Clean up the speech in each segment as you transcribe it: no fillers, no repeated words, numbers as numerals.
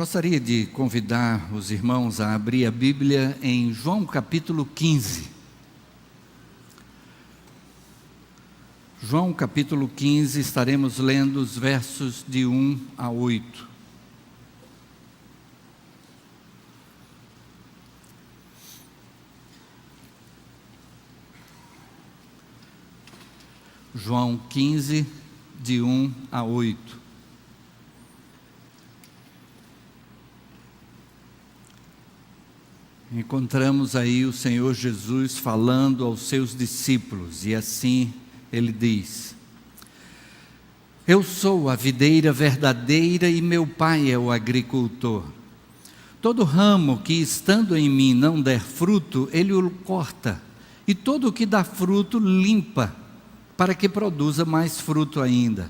Gostaria de convidar os irmãos a abrir a Bíblia em João capítulo 15. João capítulo 15, estaremos lendo os versos de 1 a 8. João 15, de 1 a 8. Encontramos aí o Senhor Jesus falando aos seus discípulos, e assim ele diz: Eu sou a videira verdadeira e meu Pai é o agricultor. Todo ramo que estando em mim não der fruto, ele o corta, e todo o que dá fruto limpa, para que produza mais fruto ainda.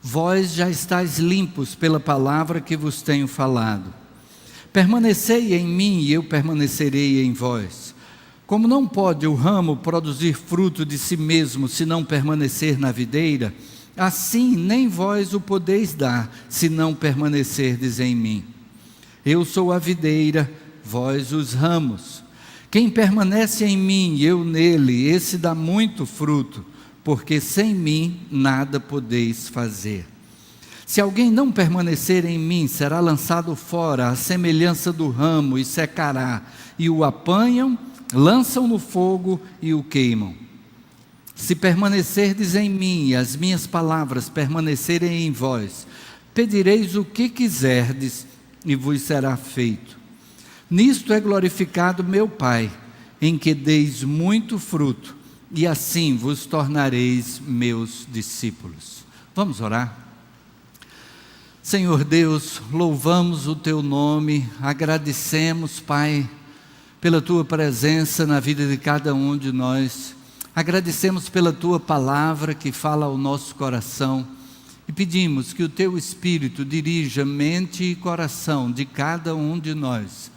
Vós já estáis limpos pela palavra que vos tenho falado. Permanecei em mim e eu permanecerei em vós. Como não pode o ramo produzir fruto de si mesmo se não permanecer na videira, assim nem vós o podeis dar se não permanecerdes em mim. Eu sou a videira, vós os ramos. Quem permanece em mim e eu nele, esse dá muito fruto, porque sem mim nada podeis fazer. Se alguém não permanecer em mim, será lançado fora, à semelhança do ramo, e secará, e o apanham, lançam no fogo e o queimam. Se permanecerdes em mim, e as minhas palavras permanecerem em vós, pedireis o que quiserdes, e vos será feito. Nisto é glorificado meu Pai, em que deis muito fruto, e assim vos tornareis meus discípulos. Vamos orar? Senhor Deus, louvamos o Teu nome, agradecemos, Pai, pela Tua presença na vida de cada um de nós, agradecemos pela Tua palavra que fala ao nosso coração, e pedimos que o Teu Espírito dirija mente e coração de cada um de nós,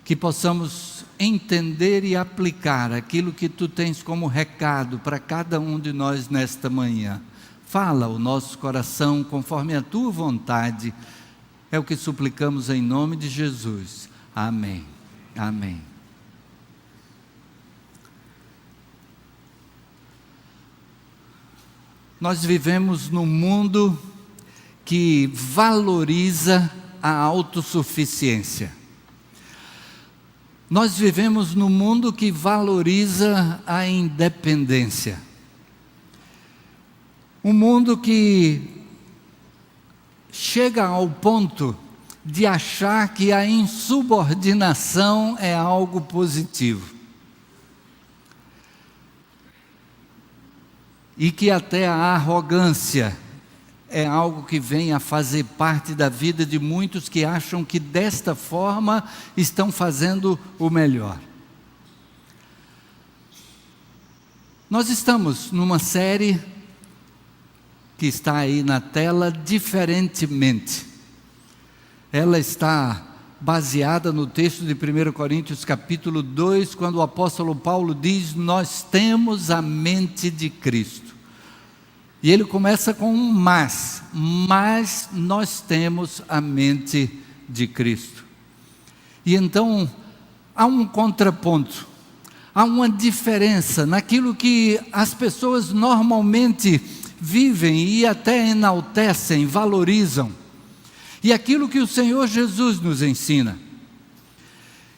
que possamos entender e aplicar aquilo que Tu tens como recado para cada um de nós nesta manhã. Fala o nosso coração conforme a Tua vontade, é o que suplicamos em nome de Jesus. Amém. Amém. Nós vivemos num mundo que valoriza a autossuficiência. Nós vivemos num mundo que valoriza a independência. Um mundo que chega ao ponto de achar que a insubordinação é algo positivo. E que até a arrogância é algo que vem a fazer parte da vida de muitos que acham que desta forma estão fazendo o melhor. Nós estamos numa série que está aí na tela, Diferentemente. Ela está baseada no texto de 1 Coríntios capítulo 2, quando o apóstolo Paulo diz: nós temos a mente de Cristo. E ele começa com um mas nós temos a mente de Cristo. E então há um contraponto, há uma diferença naquilo que as pessoas normalmente vivem e até enaltecem, valorizam, e aquilo que o Senhor Jesus nos ensina.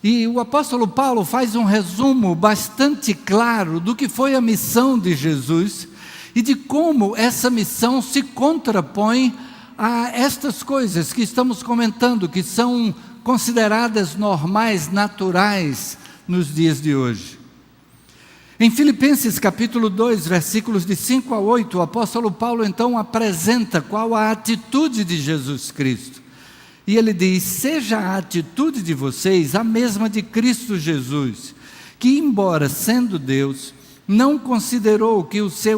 E o apóstolo Paulo faz um resumo bastante claro do que foi a missão de Jesus e de como essa missão se contrapõe a estas coisas que estamos comentando, que são consideradas normais, naturais nos dias de hoje. Em Filipenses capítulo 2, versículos de 5 a 8, o apóstolo Paulo então apresenta qual a atitude de Jesus Cristo. E ele diz: seja a atitude de vocês a mesma de Cristo Jesus, que embora sendo Deus, não considerou que o ser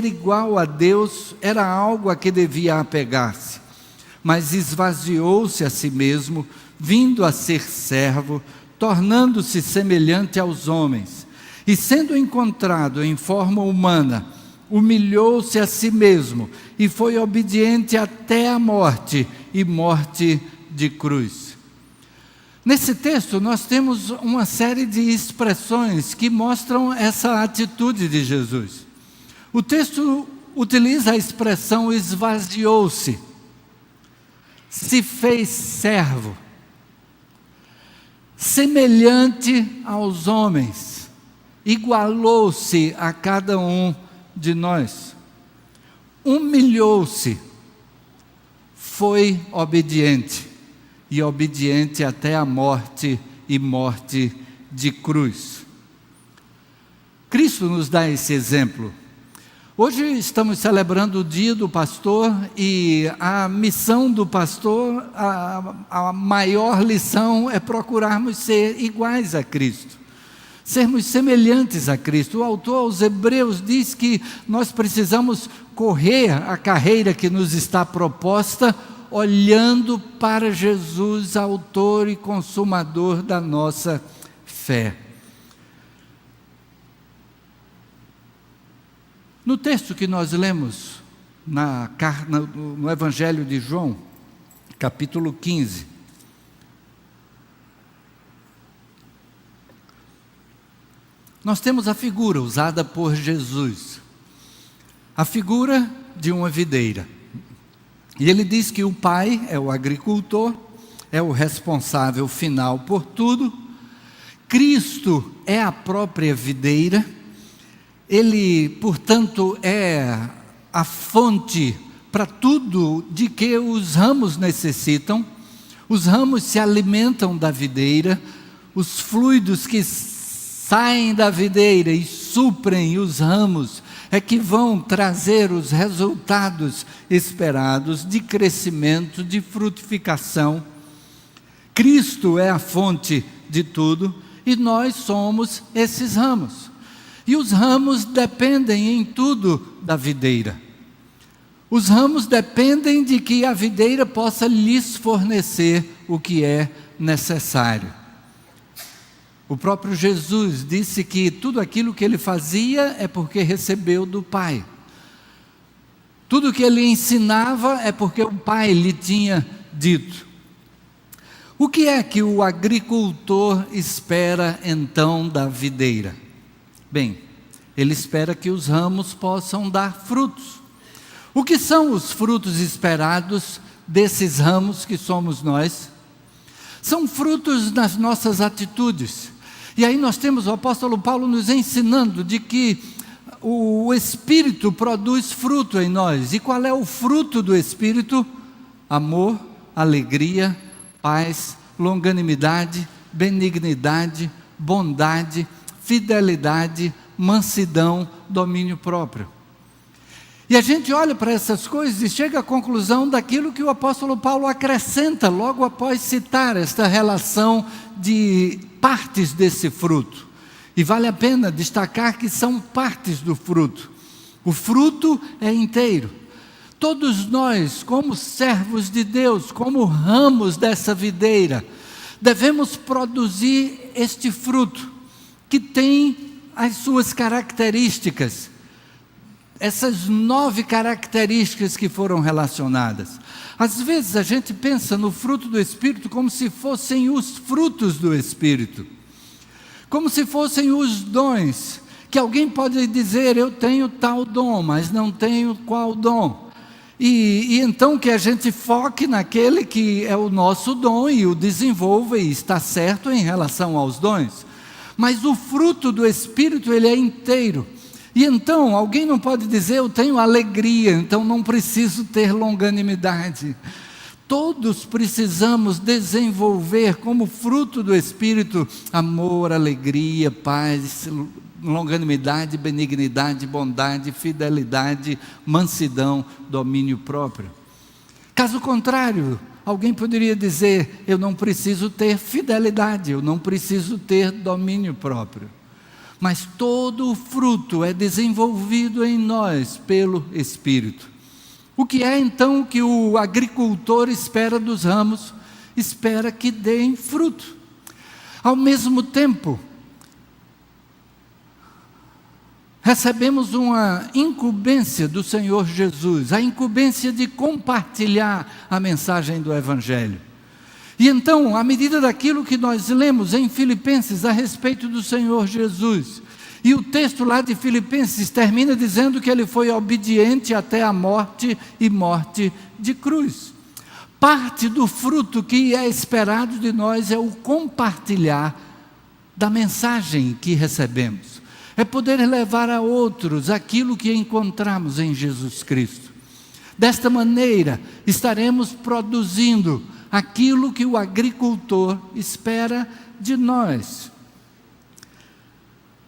igual a Deus era algo a que devia apegar-se, mas esvaziou-se a si mesmo, vindo a ser servo, tornando-se semelhante aos homens, e sendo encontrado em forma humana, humilhou-se a si mesmo, e foi obediente até a morte, e morte de cruz. Nesse texto nós temos uma série de expressões que mostram essa atitude de Jesus. O texto utiliza a expressão esvaziou-se, se fez servo, semelhante aos homens, igualou-se a cada um de nós, humilhou-se, foi obediente, e obediente até a morte e morte de cruz. Cristo nos dá esse exemplo. Hoje estamos celebrando o dia do pastor e a missão do pastor, a maior lição é procurarmos ser iguais a Cristo, sermos semelhantes a Cristo. O autor aos Hebreus diz que nós precisamos correr a carreira que nos está proposta, olhando para Jesus, autor e consumador da nossa fé. No texto que nós lemos no Evangelho de João, capítulo 15, nós temos a figura usada por Jesus, a figura de uma videira. E ele diz que o Pai é o agricultor, é o responsável final por tudo, Cristo é a própria videira, Ele, portanto, é a fonte para tudo de que os ramos necessitam. Os ramos se alimentam da videira, os fluidos que saem da videira e suprem os ramos é que vão trazer os resultados esperados de crescimento, de frutificação. Cristo é a fonte de tudo e nós somos esses ramos. E os ramos dependem em tudo da videira. Os ramos dependem de que a videira possa lhes fornecer o que é necessário. O próprio Jesus disse que tudo aquilo que ele fazia é porque recebeu do Pai. Tudo que ele ensinava é porque o Pai lhe tinha dito. O que é que o agricultor espera então da videira? Bem, ele espera que os ramos possam dar frutos. O que são os frutos esperados desses ramos que somos nós? São frutos das nossas atitudes. E aí nós temos o apóstolo Paulo nos ensinando de que o Espírito produz fruto em nós. E qual é o fruto do Espírito? Amor, alegria, paz, longanimidade, benignidade, bondade, fidelidade, mansidão, domínio próprio. E a gente olha para essas coisas e chega à conclusão daquilo que o apóstolo Paulo acrescenta logo após citar esta relação de partes desse fruto. E vale a pena destacar que são partes do fruto. O fruto é inteiro. Todos nós, como servos de Deus, como ramos dessa videira, devemos produzir este fruto, que tem as suas características, essas 9 características que foram relacionadas. Às vezes a gente pensa no fruto do Espírito como se fossem os frutos do Espírito, como se fossem os dons, que alguém pode dizer, eu tenho tal dom, mas não tenho qual dom. E então que a gente foque naquele que é o nosso dom e o desenvolva e está certo em relação aos dons. Mas o fruto do Espírito, ele é inteiro. E então, alguém não pode dizer, eu tenho alegria, então não preciso ter longanimidade. Todos precisamos desenvolver como fruto do Espírito, amor, alegria, paz, longanimidade, benignidade, bondade, fidelidade, mansidão, domínio próprio. Caso contrário, alguém poderia dizer, eu não preciso ter fidelidade, eu não preciso ter domínio próprio. Mas todo o fruto é desenvolvido em nós pelo Espírito. O que é então que o agricultor espera dos ramos? Espera que deem fruto. Ao mesmo tempo, recebemos uma incumbência do Senhor Jesus, a incumbência de compartilhar a mensagem do Evangelho. E então, à medida daquilo que nós lemos em Filipenses a respeito do Senhor Jesus, e o texto lá de Filipenses termina dizendo que ele foi obediente até a morte e morte de cruz. Parte do fruto que é esperado de nós é o compartilhar da mensagem que recebemos. É poder levar a outros aquilo que encontramos em Jesus Cristo. Desta maneira, estaremos produzindo aquilo que o agricultor espera de nós.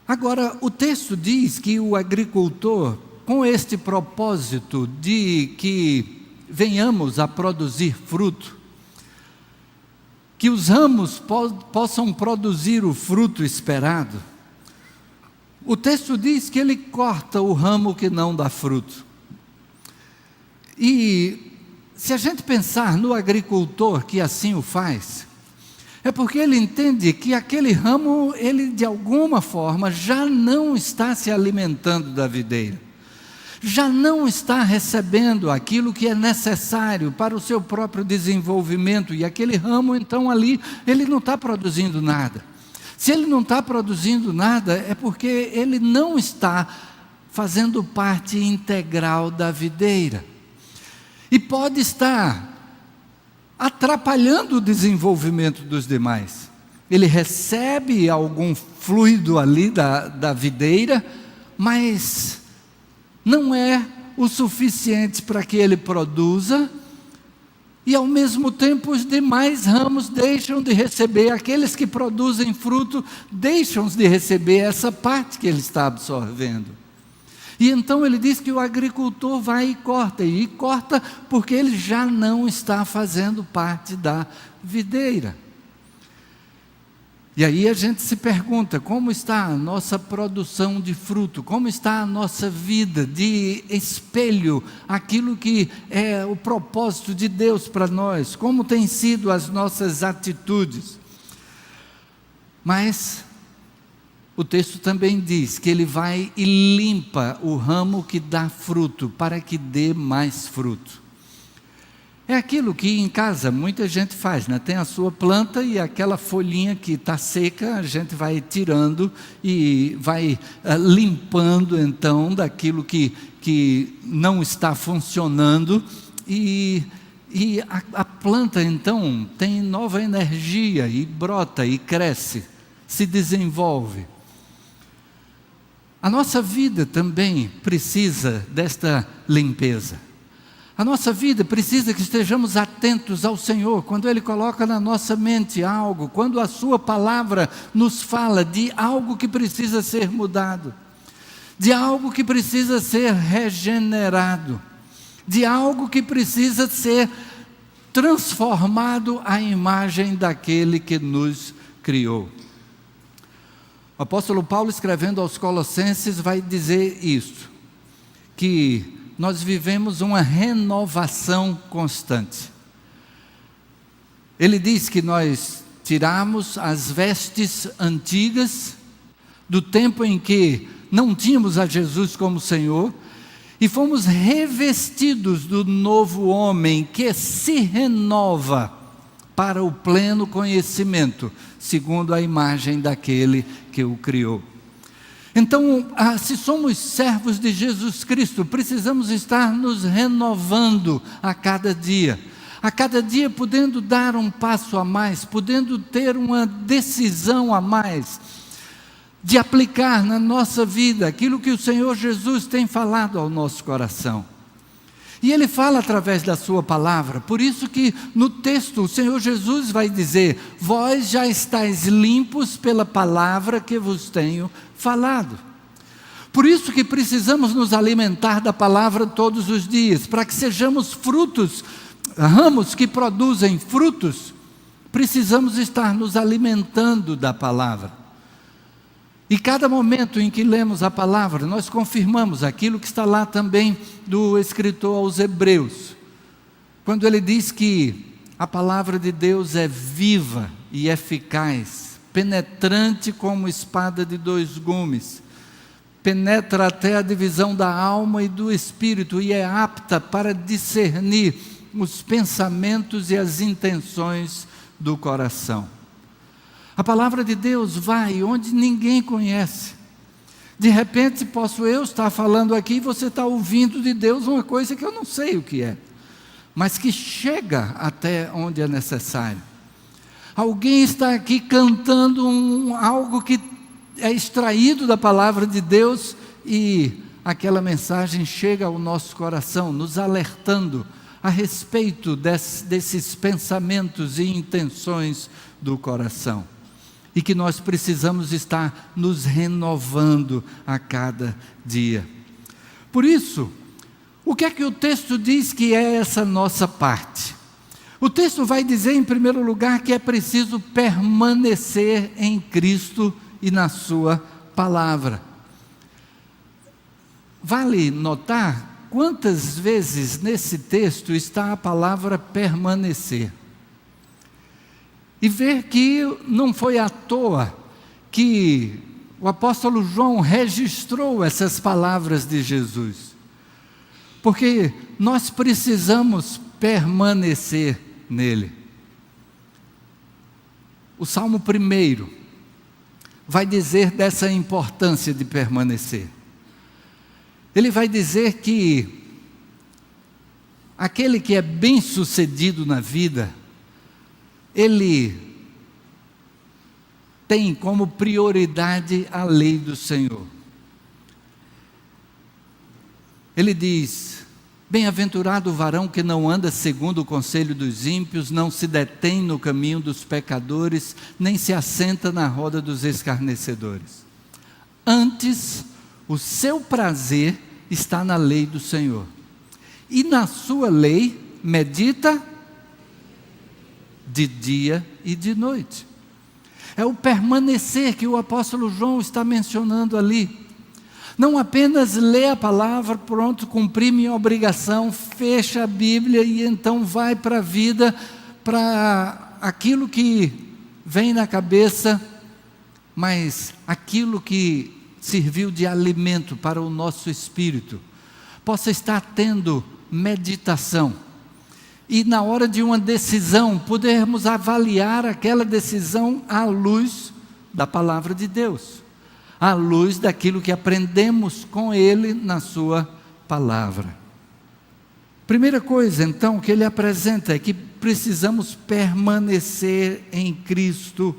Agora, o texto diz que o agricultor, com este propósito de que venhamos a produzir fruto, que os ramos possam produzir o fruto esperado, o texto diz que ele corta o ramo que não dá fruto. E se a gente pensar no agricultor que assim o faz, é porque ele entende que aquele ramo, ele de alguma forma já não está se alimentando da videira, já não está recebendo aquilo que é necessário para o seu próprio desenvolvimento, e aquele ramo então ali, ele não está produzindo nada. Se ele não está produzindo nada, é porque ele não está fazendo parte integral da videira, e pode estar atrapalhando o desenvolvimento dos demais. Ele recebe algum fluido ali da videira, mas não é o suficiente para que ele produza, e ao mesmo tempo os demais ramos deixam de receber, aqueles que produzem fruto deixam de receber essa parte que ele está absorvendo. E então ele diz que o agricultor vai e corta porque ele já não está fazendo parte da videira. E aí a gente se pergunta, como está a nossa produção de fruto? Como está a nossa vida de espelho, aquilo que é o propósito de Deus para nós? Como têm sido as nossas atitudes? Mas o texto também diz que ele vai e limpa o ramo que dá fruto, para que dê mais fruto. É aquilo que em casa muita gente faz, né? Tem a sua planta e aquela folhinha que está seca, a gente vai tirando e vai limpando então daquilo que não está funcionando, e a planta então tem nova energia e brota e cresce, se desenvolve. A nossa vida também precisa desta limpeza. A nossa vida precisa que estejamos atentos ao Senhor, quando Ele coloca na nossa mente algo, quando a Sua palavra nos fala de algo que precisa ser mudado, de algo que precisa ser regenerado, de algo que precisa ser transformado à imagem daquele que nos criou. O apóstolo Paulo, escrevendo aos Colossenses, vai dizer isso, que nós vivemos uma renovação constante. Ele diz que nós tiramos as vestes antigas, do tempo em que não tínhamos a Jesus como Senhor, e fomos revestidos do novo homem que se renova para o pleno conhecimento, segundo a imagem daquele que o criou. Então, se somos servos de Jesus Cristo, precisamos estar nos renovando a cada dia podendo dar um passo a mais, podendo ter uma decisão a mais, de aplicar na nossa vida aquilo que o Senhor Jesus tem falado ao nosso coração. E Ele fala através da sua palavra, por isso que no texto o Senhor Jesus vai dizer: vós já estáis limpos pela palavra que vos tenho falado. Por isso que precisamos nos alimentar da palavra todos os dias, para que sejamos frutos, ramos que produzem frutos, precisamos estar nos alimentando da palavra. E cada momento em que lemos a palavra, nós confirmamos aquilo que está lá também do escritor aos Hebreus, quando ele diz que a palavra de Deus é viva e eficaz, penetrante como espada de dois gumes, penetra até a divisão da alma e do espírito e é apta para discernir os pensamentos e as intenções do coração. A palavra de Deus vai onde ninguém conhece. De repente posso eu estar falando aqui e você está ouvindo de Deus uma coisa que eu não sei o que é, mas que chega até onde é necessário. Alguém está aqui cantando algo que é extraído da palavra de Deus e aquela mensagem chega ao nosso coração, nos alertando a respeito desses pensamentos e intenções do coração. E que nós precisamos estar nos renovando a cada dia. Por isso, o que é que o texto diz que é essa nossa parte? O texto vai dizer, em primeiro lugar, que é preciso permanecer em Cristo e na sua palavra. Vale notar quantas vezes nesse texto está a palavra permanecer. E ver que não foi à toa que o apóstolo João registrou essas palavras de Jesus. Porque nós precisamos permanecer nele. O Salmo 1 vai dizer dessa importância de permanecer. Ele vai dizer que aquele que é bem-sucedido na vida, ele tem como prioridade a lei do Senhor. Ele diz: bem-aventurado o varão que não anda segundo o conselho dos ímpios, não se detém no caminho dos pecadores, nem se assenta na roda dos escarnecedores. Antes, o seu prazer está na lei do Senhor, e na sua lei medita de dia e de noite. É o permanecer que o apóstolo João está mencionando ali. Não apenas lê a palavra, pronto, cumpri minha obrigação, fecha a Bíblia e então vai para a vida, para aquilo que vem na cabeça, mas aquilo que serviu de alimento para o nosso espírito, possa estar tendo meditação. E na hora de uma decisão, podermos avaliar aquela decisão à luz da palavra de Deus, à luz daquilo que aprendemos com Ele na sua palavra. Primeira coisa, então, que Ele apresenta é que precisamos permanecer em Cristo,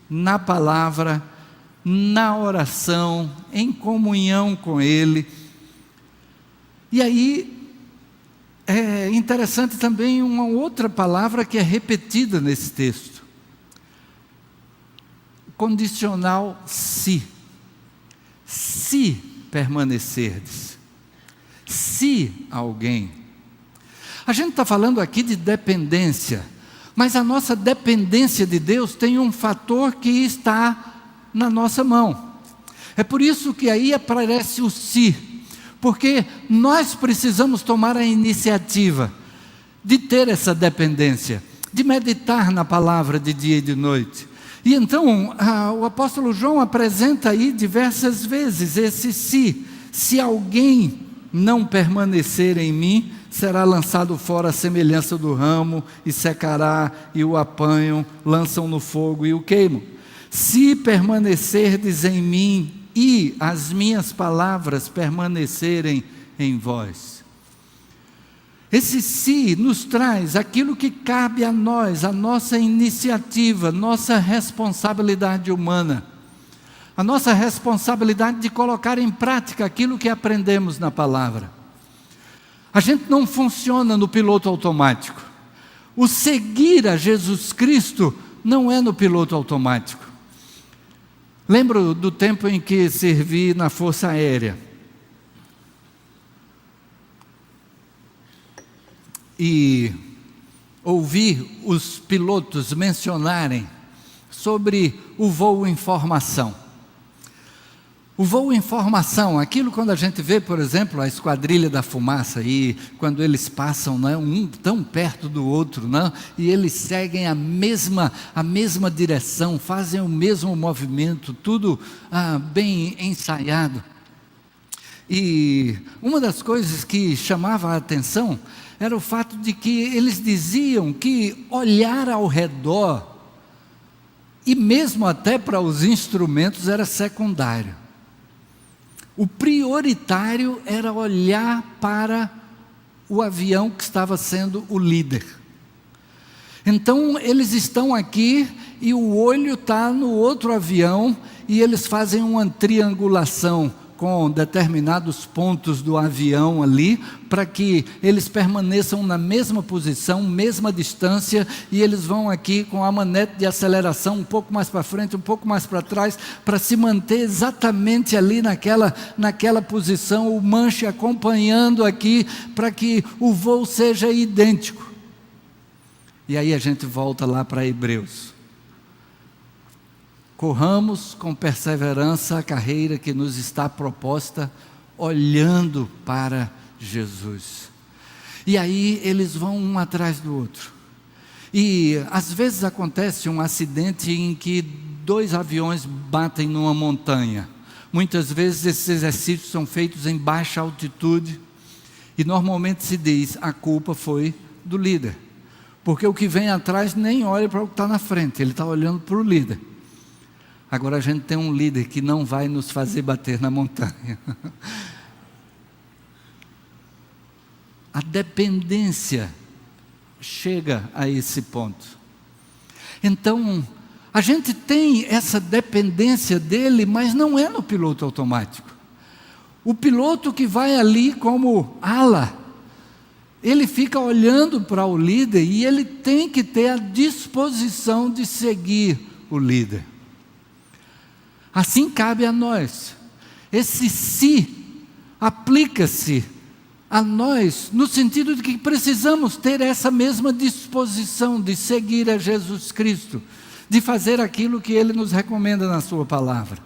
na palavra, na oração, em comunhão com Ele. E aí, é interessante também uma outra palavra que é repetida nesse texto. Condicional se. Se permanecerdes. Se alguém. A gente está falando aqui de dependência, mas a nossa dependência de Deus tem um fator que está na nossa mão. É por isso que aí aparece o se. Porque nós precisamos tomar a iniciativa de ter essa dependência, de meditar na palavra de dia e de noite. E então, o apóstolo João apresenta aí diversas vezes esse se alguém não permanecer em mim, será lançado fora à semelhança do ramo, e secará, e o apanham, lançam no fogo e o queimam. Se permanecerdes em mim, e as minhas palavras permanecerem em vós. Esse se nos traz aquilo que cabe a nós, a nossa iniciativa, nossa responsabilidade humana, a nossa responsabilidade de colocar em prática aquilo que aprendemos na palavra. A gente não funciona no piloto automático. O seguir a Jesus Cristo não é no piloto automático. Lembro do tempo em que servi na Força Aérea. E ouvi os pilotos mencionarem sobre o voo em formação. O voo em formação, aquilo quando a gente vê, por exemplo, a esquadrilha da fumaça aí, quando eles passam, né, um tão perto do outro, né, e eles seguem a mesma direção, fazem o mesmo movimento, tudo bem ensaiado. E uma das coisas que chamava a atenção era o fato de que eles diziam que olhar ao redor, e mesmo até para os instrumentos, era secundário. O prioritário era olhar para o avião que estava sendo o líder. Então eles estão aqui e o olho está no outro avião e eles fazem uma triangulação com determinados pontos do avião ali, para que eles permaneçam na mesma posição, mesma distância, e eles vão aqui com a manete de aceleração um pouco mais para frente, um pouco mais para trás, para se manter exatamente ali naquela posição, o manche acompanhando aqui, para que o voo seja idêntico. E aí a gente volta lá para Hebreus. Corramos com perseverança a carreira que nos está proposta, olhando para Jesus. E aí eles vão um atrás do outro. E às vezes acontece um acidente em que 2 aviões batem numa montanha. Muitas vezes esses exercícios são feitos em baixa altitude. E normalmente se diz, a culpa foi do líder. Porque o que vem atrás nem olha para o que está na frente, ele está olhando para o líder. Agora a gente tem um líder que não vai nos fazer bater na montanha. A dependência chega a esse ponto. Então, a gente tem essa dependência dele, mas não é no piloto automático. O piloto que vai ali como ala, ele fica olhando para o líder e ele tem que ter a disposição de seguir o líder. Assim cabe a nós. Esse se aplica-se a nós, no sentido de que precisamos ter essa mesma disposição de seguir a Jesus Cristo, de fazer aquilo que Ele nos recomenda na Sua palavra.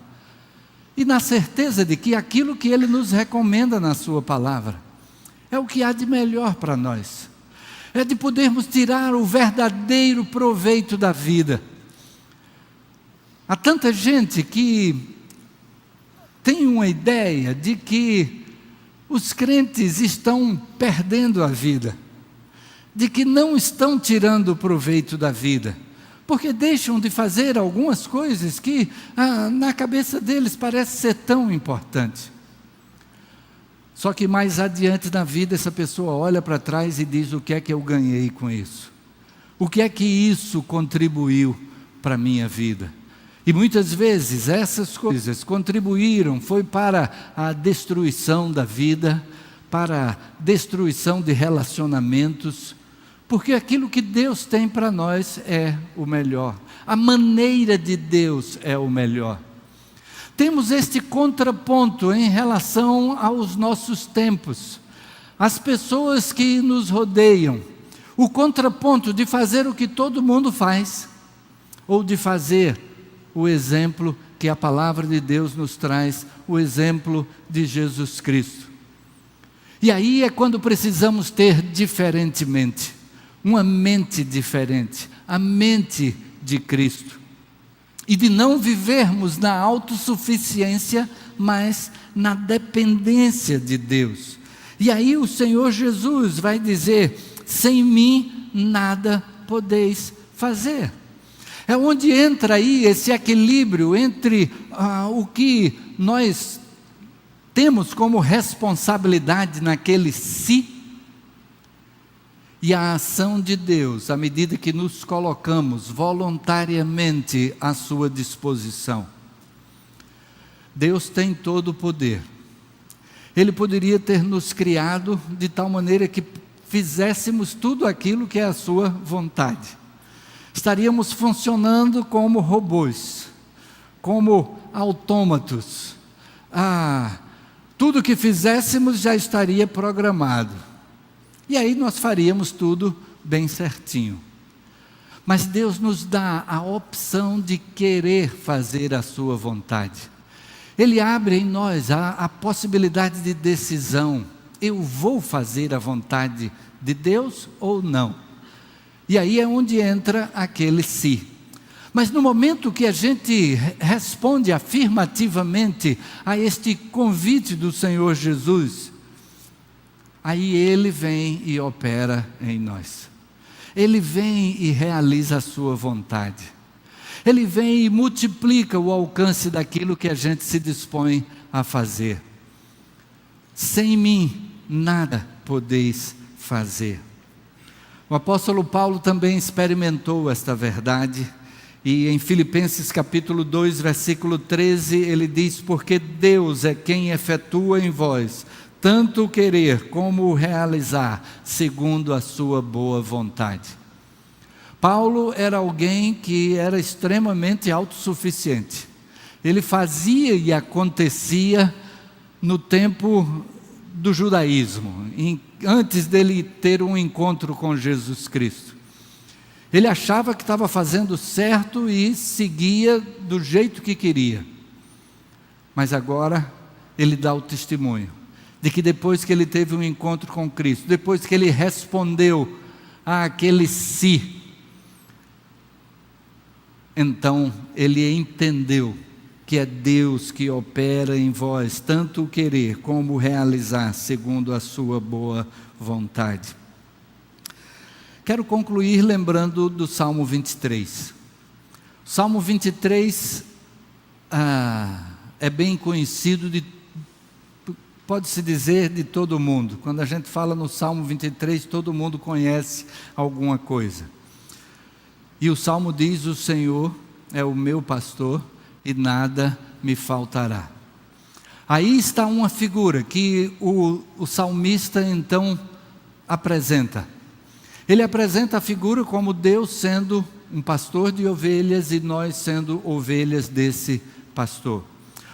E na certeza de que aquilo que Ele nos recomenda na Sua palavra é o que há de melhor para nós. É de podermos tirar o verdadeiro proveito da vida. Há tanta gente que tem uma ideia de que os crentes estão perdendo a vida, de que não estão tirando o proveito da vida, porque deixam de fazer algumas coisas que na cabeça deles parece ser tão importante. Só que mais adiante na vida essa pessoa olha para trás e diz: o que é que eu ganhei com isso? O que é que isso contribuiu para a minha vida? E muitas vezes essas coisas contribuíram, foi para a destruição da vida, para a destruição de relacionamentos, porque aquilo que Deus tem para nós é o melhor, a maneira de Deus é o melhor. Temos este contraponto em relação aos nossos tempos, as pessoas que nos rodeiam, o contraponto de fazer o que todo mundo faz, ou de fazer o exemplo que a palavra de Deus nos traz, o exemplo de Jesus Cristo. E aí é quando precisamos ter diferentemente, uma mente diferente, a mente de Cristo. E de não vivermos na autossuficiência, mas na dependência de Deus. E aí o Senhor Jesus vai dizer: sem mim nada podeis fazer. É onde entra aí esse equilíbrio entre o que nós temos como responsabilidade naquele si e a ação de Deus, à medida que nos colocamos voluntariamente à sua disposição. Deus tem todo o poder. Ele poderia ter nos criado de tal maneira que fizéssemos tudo aquilo que é a sua vontade. Estaríamos funcionando como robôs, como autômatos. Tudo que fizéssemos já estaria programado. E aí nós faríamos tudo bem certinho. Mas Deus nos dá a opção de querer fazer a sua vontade. Ele abre em nós a possibilidade de decisão. Eu vou fazer a vontade de Deus ou não? E aí é onde entra aquele si. Mas no momento que a gente responde afirmativamente a este convite do Senhor Jesus, aí Ele vem e opera em nós. Ele vem e realiza a sua vontade. Ele vem e multiplica o alcance daquilo que a gente se dispõe a fazer. Sem mim, nada podeis fazer. O apóstolo Paulo também experimentou esta verdade, e em Filipenses capítulo 2, versículo 13, ele diz: porque Deus é quem efetua em vós, tanto o querer como o realizar, segundo a sua boa vontade. Paulo era alguém que era extremamente autossuficiente. Ele fazia e acontecia no tempo do judaísmo, antes dele ter um encontro com Jesus Cristo. Ele achava que estava fazendo certo e seguia do jeito que queria. Mas agora ele dá o testemunho de que depois que ele teve um encontro com Cristo, depois que ele respondeu àquele sim, então ele entendeu que é Deus que opera em vós, tanto o querer como o realizar, segundo a sua boa vontade. Quero concluir lembrando do Salmo 23. O Salmo 23 é bem conhecido, pode-se dizer, de todo mundo. Quando a gente fala no Salmo 23, todo mundo conhece alguma coisa. E o Salmo diz: o Senhor é o meu pastor e nada me faltará. Aí está uma figura que o salmista então apresenta. Ele apresenta a figura como Deus sendo um pastor de ovelhas e nós sendo ovelhas desse pastor.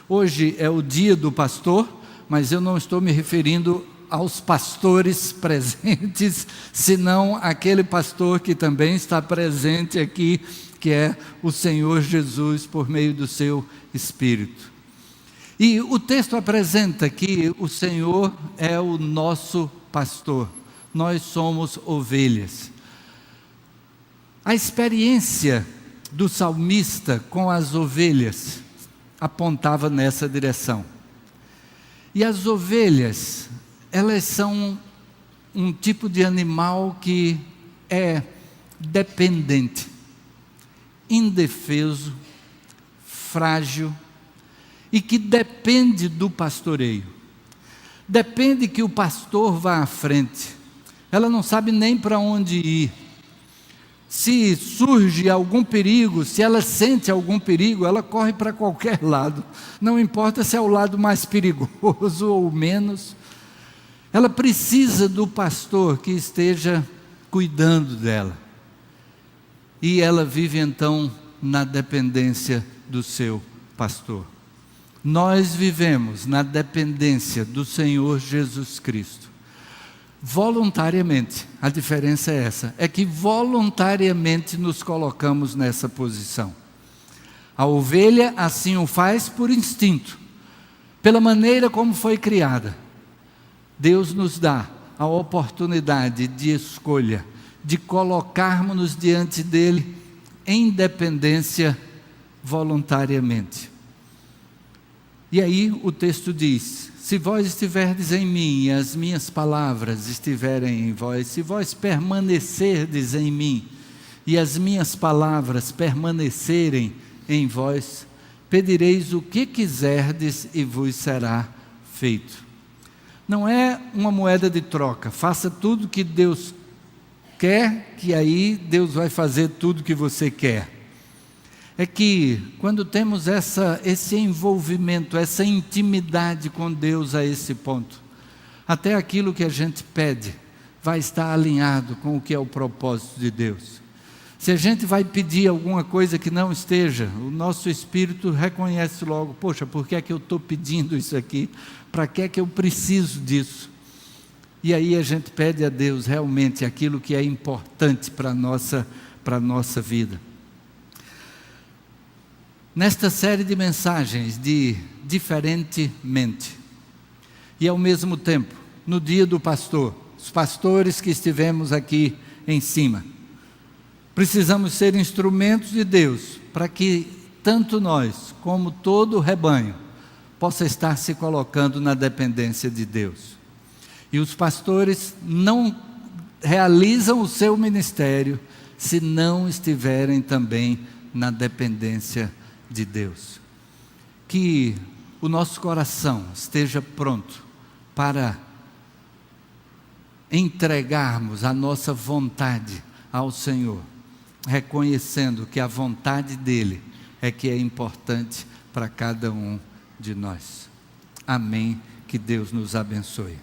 Hoje é o dia do pastor, mas eu não estou me referindo aos pastores presentes, senão aquele pastor que também está presente aqui, que é o Senhor Jesus, por meio do seu Espírito. E o texto apresenta que o Senhor é o nosso pastor, nós somos ovelhas. A experiência do salmista com as ovelhas apontava nessa direção. E as ovelhas, elas são um tipo de animal que é dependente, indefeso, frágil e que depende do pastoreio. Depende que o pastor vá à frente. Ela não sabe nem para onde ir. Se surge algum perigo, se ela sente algum perigo, ela corre para qualquer lado. Não importa se é o lado mais perigoso ou menos. Ela precisa do pastor que esteja cuidando dela. E ela vive então na dependência do seu pastor. Nós vivemos na dependência do Senhor Jesus Cristo. Voluntariamente, a diferença é essa, é que voluntariamente nos colocamos nessa posição. A ovelha assim o faz por instinto, pela maneira como foi criada. Deus nos dá a oportunidade de escolha, de colocarmos-nos diante dele em dependência voluntariamente. E aí o texto diz: se vós estiverdes em mim e as minhas palavras estiverem em vós, se vós permanecerdes em mim e as minhas palavras permanecerem em vós, pedireis o que quiserdes e vos será feito. Não é uma moeda de troca, faça tudo que Deus quer, que aí Deus vai fazer tudo que você quer. É que quando temos esse envolvimento, essa intimidade com Deus a esse ponto, até aquilo que a gente pede vai estar alinhado com o que é o propósito de Deus. Se a gente vai pedir alguma coisa que não esteja, o nosso espírito reconhece logo: poxa, por que é que eu estou pedindo isso aqui? Para que é que eu preciso disso? E aí a gente pede a Deus realmente aquilo que é importante para a nossa vida. Nesta série de mensagens de diferentemente, e ao mesmo tempo, no dia do pastor, os pastores que estivemos aqui em cima, Precisamos ser instrumentos de Deus para que tanto nós como todo o rebanho possa estar se colocando na dependência de Deus. E os pastores não realizam o seu ministério se não estiverem também na dependência de Deus. Que o nosso coração esteja pronto para entregarmos a nossa vontade ao Senhor, reconhecendo que a vontade dEle é que é importante para cada um de nós. Amém. Que Deus nos abençoe.